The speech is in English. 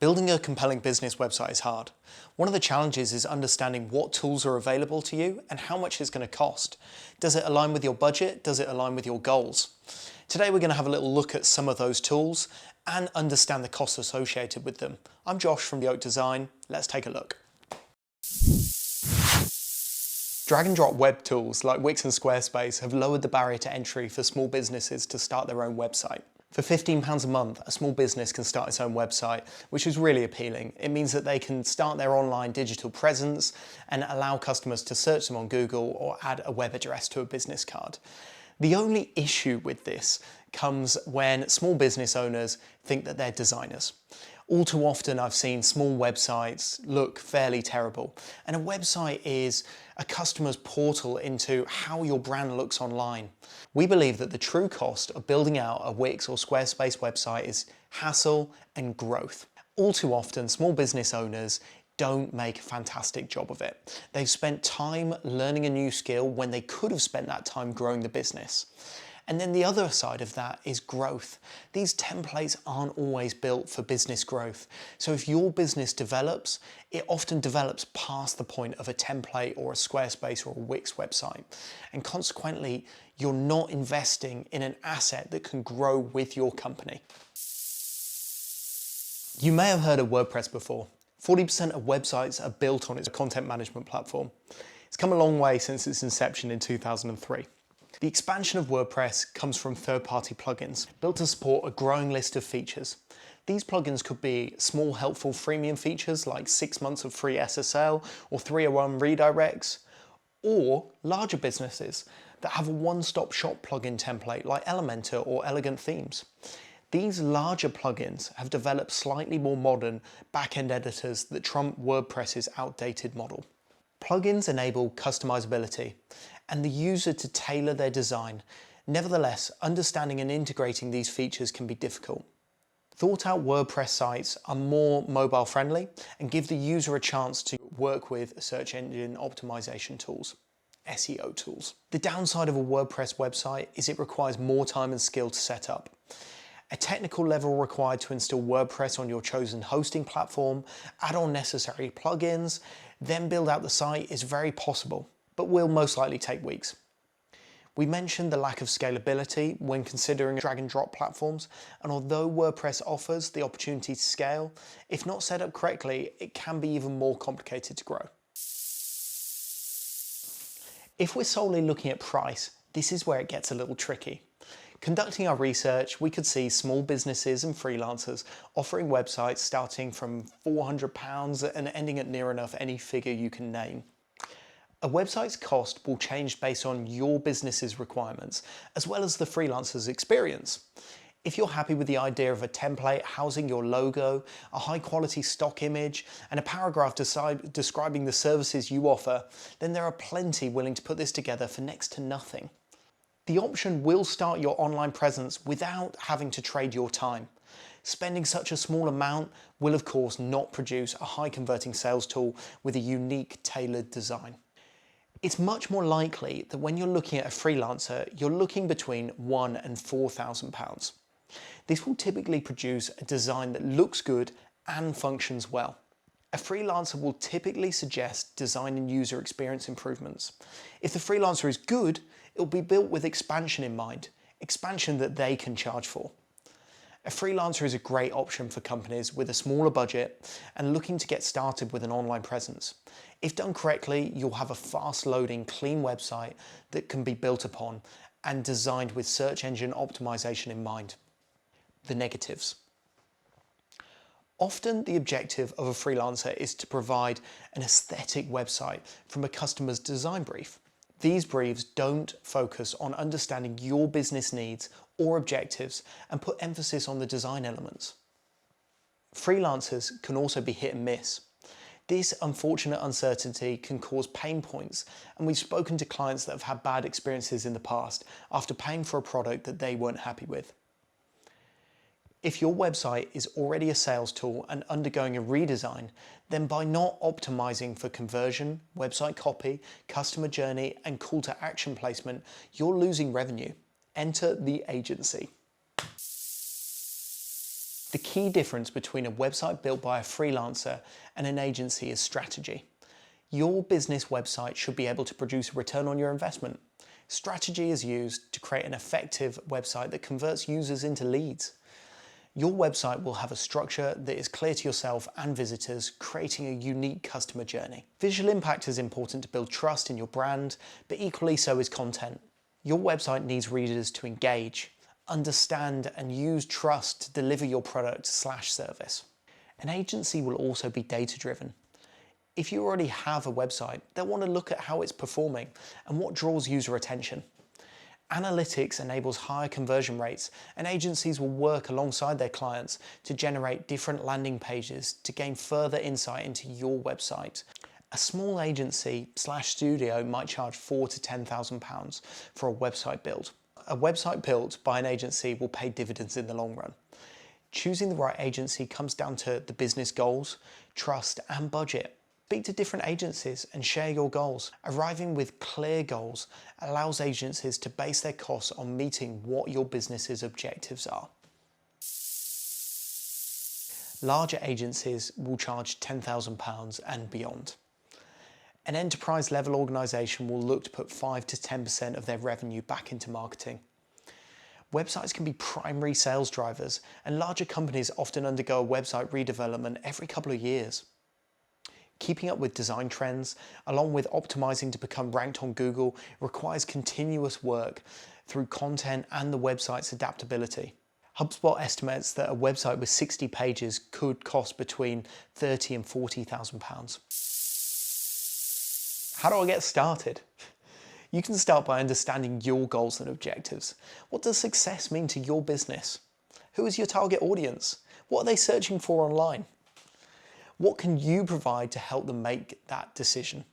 Building a compelling business website is hard. One of the challenges is understanding what tools are available to you and how much it's going to cost. Does it align with your budget? Does it align with your goals? Today we're going to have a little look at some of those tools and understand the costs associated with them. I'm Josh from The Oak Design. Let's take a look. Drag and drop web tools like Wix and Squarespace have lowered the barrier to entry for small businesses to start their own website. For £15 a month, a small business can start its own website, which is really appealing. It means that they can start their online digital presence and allow customers to search them on Google or add a web address to a business card. The only issue with this comes when small business owners think that they're designers. All too often I've seen small websites look fairly terrible, and a website is a customer's portal into how your brand looks online. We believe that the true cost of building out a Wix or Squarespace website is hassle and growth. All too often small business owners don't make a fantastic job of it. They've spent time learning a new skill when they could have spent that time growing the business. And then the other side of that is growth. These templates aren't always built for business growth. So if your business develops, it often develops past the point of a template or a Squarespace or a Wix website. And consequently, you're not investing in an asset that can grow with your company. You may have heard of WordPress before. 40% of websites are built on its content management platform. It's come a long way since its inception in 2003. The expansion of WordPress comes from third-party plugins, built to support a growing list of features. These plugins could be small, helpful freemium features like 6 months of free SSL or 301 redirects, or larger businesses that have a one-stop shop plugin template like Elementor or Elegant Themes. These larger plugins have developed slightly more modern back-end editors that trump WordPress's outdated model. Plugins enable customizability and the user to tailor their design. Nevertheless, understanding and integrating these features can be difficult. Thought-out WordPress sites are more mobile friendly and give the user a chance to work with search engine optimization tools, SEO tools. The downside of a WordPress website is it requires more time and skill to set up. A technical level required to install WordPress on your chosen hosting platform, add on necessary plugins, then build out the site is very possible, but will most likely take weeks. We mentioned the lack of scalability when considering drag and drop platforms, and although WordPress offers the opportunity to scale, if not set up correctly, it can be even more complicated to grow. If we're solely looking at price, this is where it gets a little tricky. Conducting our research, we could see small businesses and freelancers offering websites starting from £400 and ending at near enough any figure you can name. A website's cost will change based on your business's requirements, as well as the freelancer's experience. If you're happy with the idea of a template housing your logo, a high-quality stock image, and a paragraph describing the services you offer, then there are plenty willing to put this together for next to nothing. The option will start your online presence without having to trade your time. Spending such a small amount will of course not produce a high converting sales tool with a unique tailored design. It's much more likely that when you're looking at a freelancer, you're looking between £1,000 and £4,000. This will typically produce a design that looks good and functions well. A freelancer will typically suggest design and user experience improvements. If the freelancer is good, it will be built with expansion in mind, expansion that they can charge for. A freelancer is a great option for companies with a smaller budget and looking to get started with an online presence. If done correctly, you'll have a fast-loading, clean website that can be built upon and designed with search engine optimization in mind. The negatives. Often the objective of a freelancer is to provide an aesthetic website from a customer's design brief. These briefs don't focus on understanding your business needs or objectives and put emphasis on the design elements. Freelancers can also be hit and miss. This unfortunate uncertainty can cause pain points, and we've spoken to clients that have had bad experiences in the past after paying for a product that they weren't happy with. If your website is already a sales tool and undergoing a redesign, then by not optimizing for conversion, website copy, customer journey, and call to action placement, you're losing revenue. Enter the agency. The key difference between a website built by a freelancer and an agency is strategy. Your business website should be able to produce a return on your investment. Strategy is used to create an effective website that converts users into leads. Your website will have a structure that is clear to yourself and visitors, creating a unique customer journey. Visual impact is important to build trust in your brand, but equally so is content. Your website needs readers to engage, understand and use trust to deliver your product/service. An agency will also be data-driven. If you already have a website, they'll want to look at how it's performing and what draws user attention. Analytics enables higher conversion rates, and agencies will work alongside their clients to generate different landing pages to gain further insight into your website. A small agency/studio might charge £4,000 to £10,000 for a website build. A website built by an agency will pay dividends in the long run. Choosing the right agency comes down to the business goals, trust and budget. Speak to different agencies and share your goals. Arriving with clear goals allows agencies to base their costs on meeting what your business's objectives are. Larger agencies will charge £10,000 and beyond. An enterprise level organisation will look to put 5 to 10% of their revenue back into marketing. Websites can be primary sales drivers, and larger companies often undergo a website redevelopment every couple of years. Keeping up with design trends, along with optimizing to become ranked on Google, requires continuous work through content and the website's adaptability. HubSpot estimates that a website with 60 pages could cost between £30,000 and £40,000. How do I get started? You can start by understanding your goals and objectives. What does success mean to your business? Who is your target audience? What are they searching for online? What can you provide to help them make that decision?